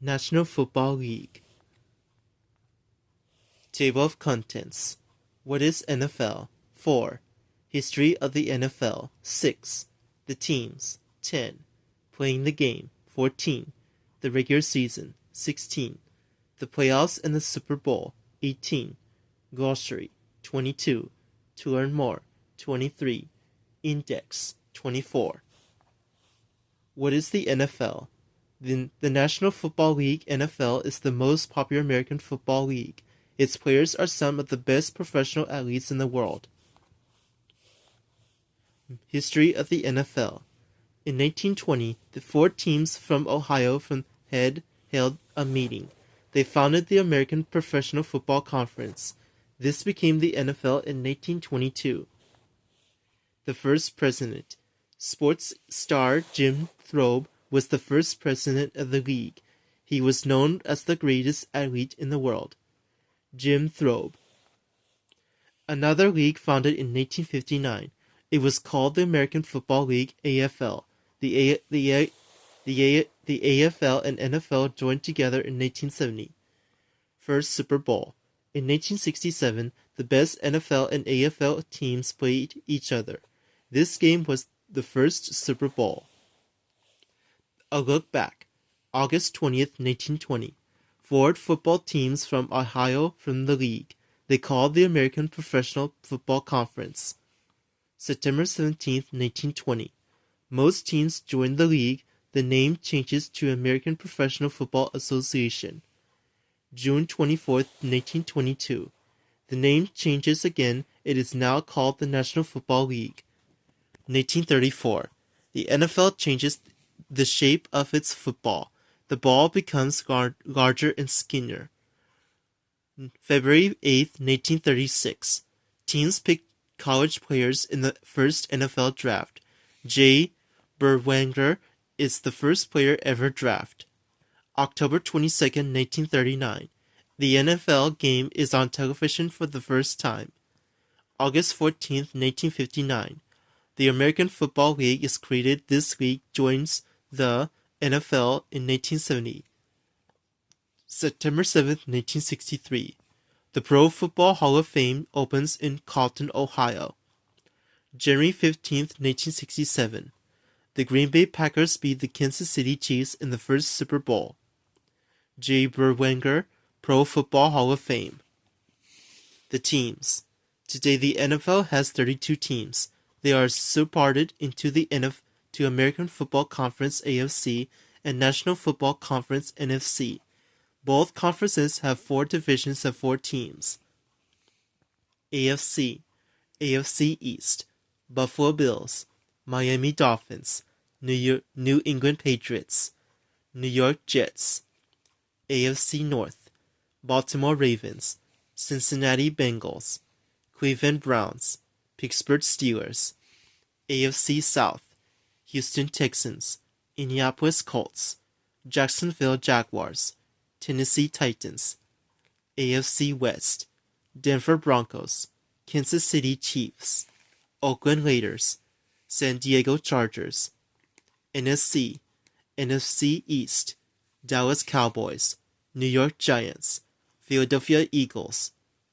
National Football League. Table of Contents. What is NFL? 4. History of the NFL. 6. The teams. 10. Playing the game. 14. The regular season. 16. The playoffs and the Super Bowl. 18. Glossary. 22. To learn more. 23. Index. 24. What is the NFL? The National Football League (NFL) is the most popular American football league. Its players are some of the best professional athletes in the world. History of the NFL. In 1920, the 4 teams from Ohio held a meeting. They founded the American Professional Football Conference. This became the NFL in 1922. The first president. Sports star Jim Throbe was the first president of the league. He was known as the greatest athlete in the world. Jim Throbe. Another league founded in 1959. It was called the American Football League (AFL). The AFL and NFL joined together in 1970. First Super Bowl. In 1967, the best NFL and AFL teams played each other. This game was the first Super Bowl. A look back. August 20th, 1920. 4 football teams from Ohio from the league. They called the American Professional Football Conference. September 17th, 1920. Most teams joined the league. The name changes to American Professional Football Association. June 24th, 1922. The name changes again. It is now called the National Football League. 1934. The NFL changes the shape of its football. The ball becomes larger and skinnier. February 8th, 1936. Teams picked college players in the first NFL draft. Jay Berwanger is the first player ever drafted. October 22nd, 1939. The NFL game is on television for the first time. August 14th, 1959. The American Football League is created. This league joins the NFL in 1970. September 7th, 1963. The Pro Football Hall of Fame opens in Colton, Ohio. January 15th, 1967. The Green Bay Packers beat the Kansas City Chiefs in the first Super Bowl. Jay Berwanger, Pro Football Hall of Fame. The teams. Today the NFL has 32 teams. They are subparted into the American Football Conference (AFC) and National Football Conference (NFC). Both conferences have 4 divisions of 4 teams. AFC. AFC East. Buffalo Bills. Miami Dolphins. New England Patriots. New York Jets. AFC North. Baltimore Ravens. Cincinnati Bengals. Cleveland Browns. Pittsburgh Steelers. AFC South. Houston Texans. Indianapolis Colts. Jacksonville Jaguars. Tennessee Titans. AFC West. Denver Broncos. Kansas City Chiefs. Oakland Raiders. San Diego Chargers. NFC. NFC East. Dallas Cowboys. New York Giants. Philadelphia Eagles.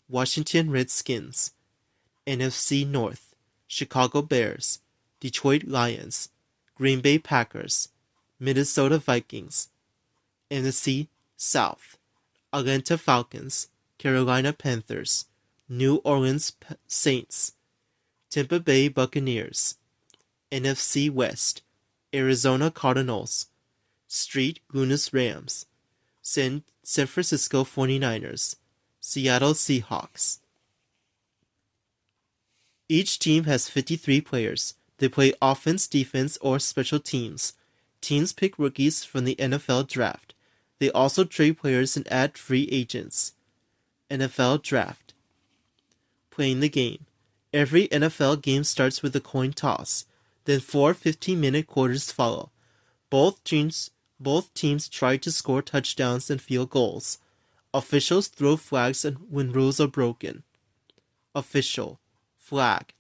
Washington Redskins. NFC North. Chicago Bears. Detroit Lions. Green Bay Packers. Minnesota Vikings. NFC South. Atlanta Falcons. Carolina Panthers. New Orleans Saints. Tampa Bay Buccaneers. NFC West. Arizona Cardinals. St. Louis Rams. San Francisco 49ers. Seattle Seahawks. Each team has 53 players. They play offense, defense, or special teams. Teams pick rookies from the NFL draft. They also trade players and add free agents. NFL Draft. Playing the game. Every NFL game starts with a coin toss. Then 4 15-minute quarters follow. Both teams try to score touchdowns and field goals. Officials throw flags when rules are broken. Official. Flag.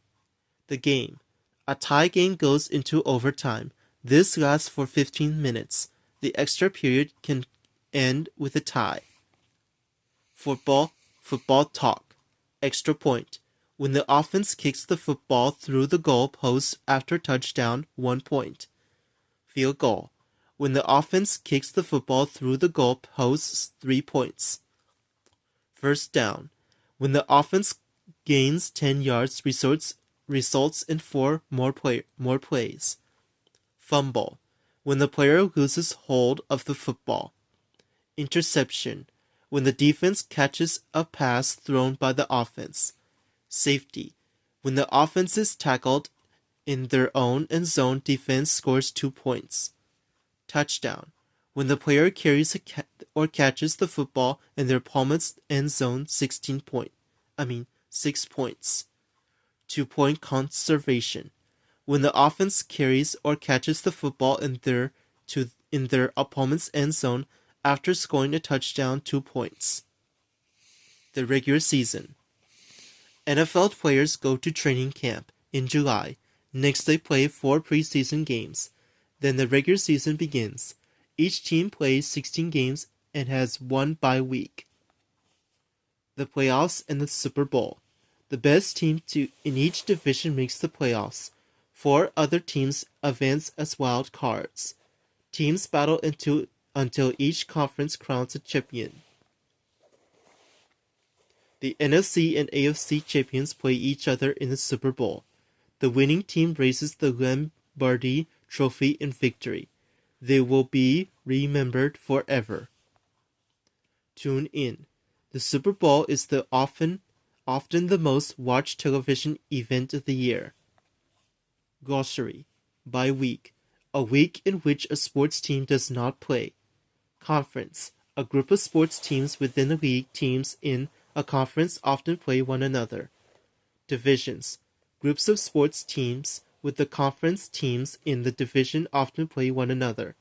The game. A tie game goes into overtime. This lasts for 15 minutes. The extra period can end with a tie. Football talk. Extra point. When the offense kicks the football through the goal post after touchdown, 1 point. Field goal. When the offense kicks the football through the goal posts, 3 points. First down. When the offense gains 10 yards, results in 4 more plays. Fumble. When the player loses hold of the football. Interception. When the defense catches a pass thrown by the offense. Safety. When the offense is tackled in their own end zone, defense scores 2 points. Touchdown. When the player carries or catches the football in their opponent's end zone, 6 points. 2-point conservation. When the offense carries or catches the football in their opponent's end zone after scoring a touchdown, 2 points. The regular season. NFL players go to training camp in July. Next, they play 4 preseason games. Then the regular season begins. Each team plays 16 games and has 1 bye week. The playoffs and the Super Bowl. The best team in each division makes the playoffs. 4 other teams advance as wild cards. Teams battle until each conference crowns a champion. The NFC and AFC champions play each other in the Super Bowl. The winning team raises the Lombardi Trophy in victory. They will be remembered forever. Tune in. The Super Bowl is often the most watched television event of the year. Glossary. Bye week. A week in which a sports team does not play. Conference. A group of sports teams within a league. Teams in a conference often play one another. Divisions. Groups of sports teams with the conference teams in the division often play one another.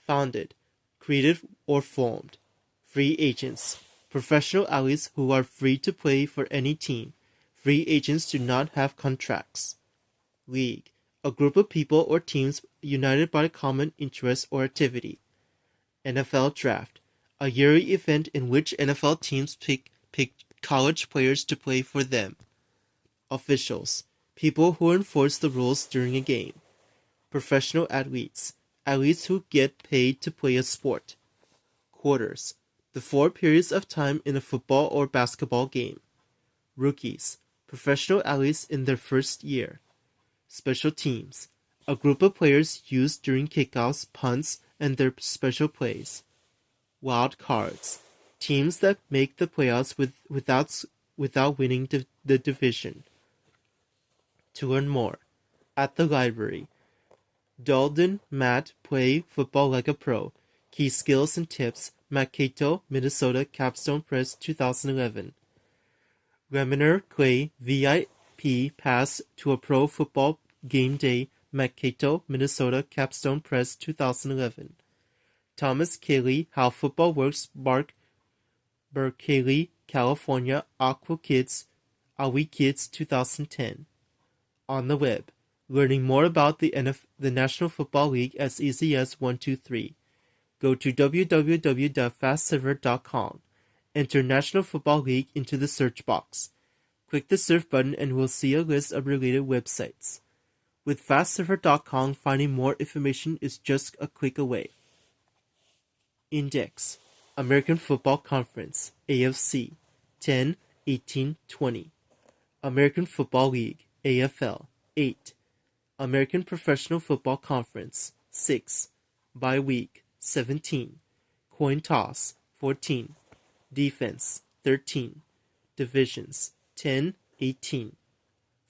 Founded. Created or formed. Free agents. Professional athletes who are free to play for any team. Free agents do not have contracts. League. A group of people or teams united by a common interest or activity. NFL Draft. A yearly event in which NFL teams pick college players to play for them. Officials. People who enforce the rules during a game. Professional athletes. Athletes who get paid to play a sport. Quarters. The 4 periods of time in a football or basketball game. Rookies. Professional athletes in their first year. Special teams. A group of players used during kickoffs, punts, and their special plays. Wild cards. Teams that make the playoffs without winning the division. To learn more. At the library. Dalden Matt play football like a pro. Key skills and tips. Mankato, Minnesota, Capstone Press, 2011. Reminer Clay VIP pass to a pro football game day. Mankato, Minnesota, Capstone Press, 2011. Thomas Kelly, How Football Works, Berkeley, California, Awi Kids, 2010. On the web, learning more about the National Football League as easy as 1, 2, 3. Go to www.fastserver.com. Enter National Football League into the search box. Click the surf button and we'll see a list of related websites. With fastserver.com, finding more information is just a click away. Index. American Football Conference, AFC, 10, 18, 20. American Football League, AFL, 8. American Professional Football Conference, 6. Bye week, 17. Coin toss, 14. Defense, 13. Divisions, 10, 18.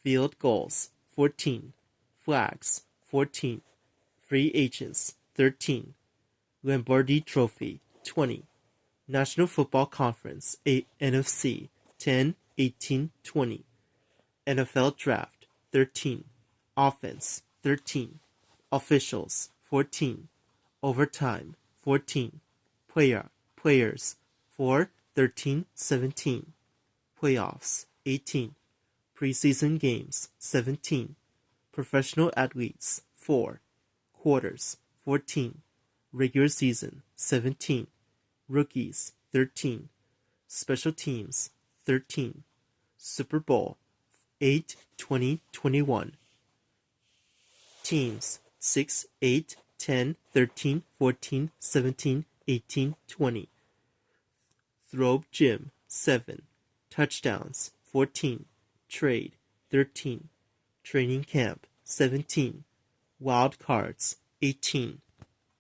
Field goals, 14. Flags, 14. Free agents, 13. Lombardi Trophy, 20. National Football Conference, NFC, 10, 18, 20. NFL Draft, 13. Offense, 13. Officials, 14. Overtime, 14. Players, 4, 13, 17. Playoffs, 18. Preseason games, 17. Professional athletes, 4. Quarters, 14. Regular season, 17. Rookies, 13. Special Teams, 13. Super Bowl, 8, 20, 21. Teams, 6, 8, 10, 13, 14, 17, 18, 20. Throw Gym, 7. Touchdowns, 14. Trade, 13. Training Camp, 17. Wild Cards, 18.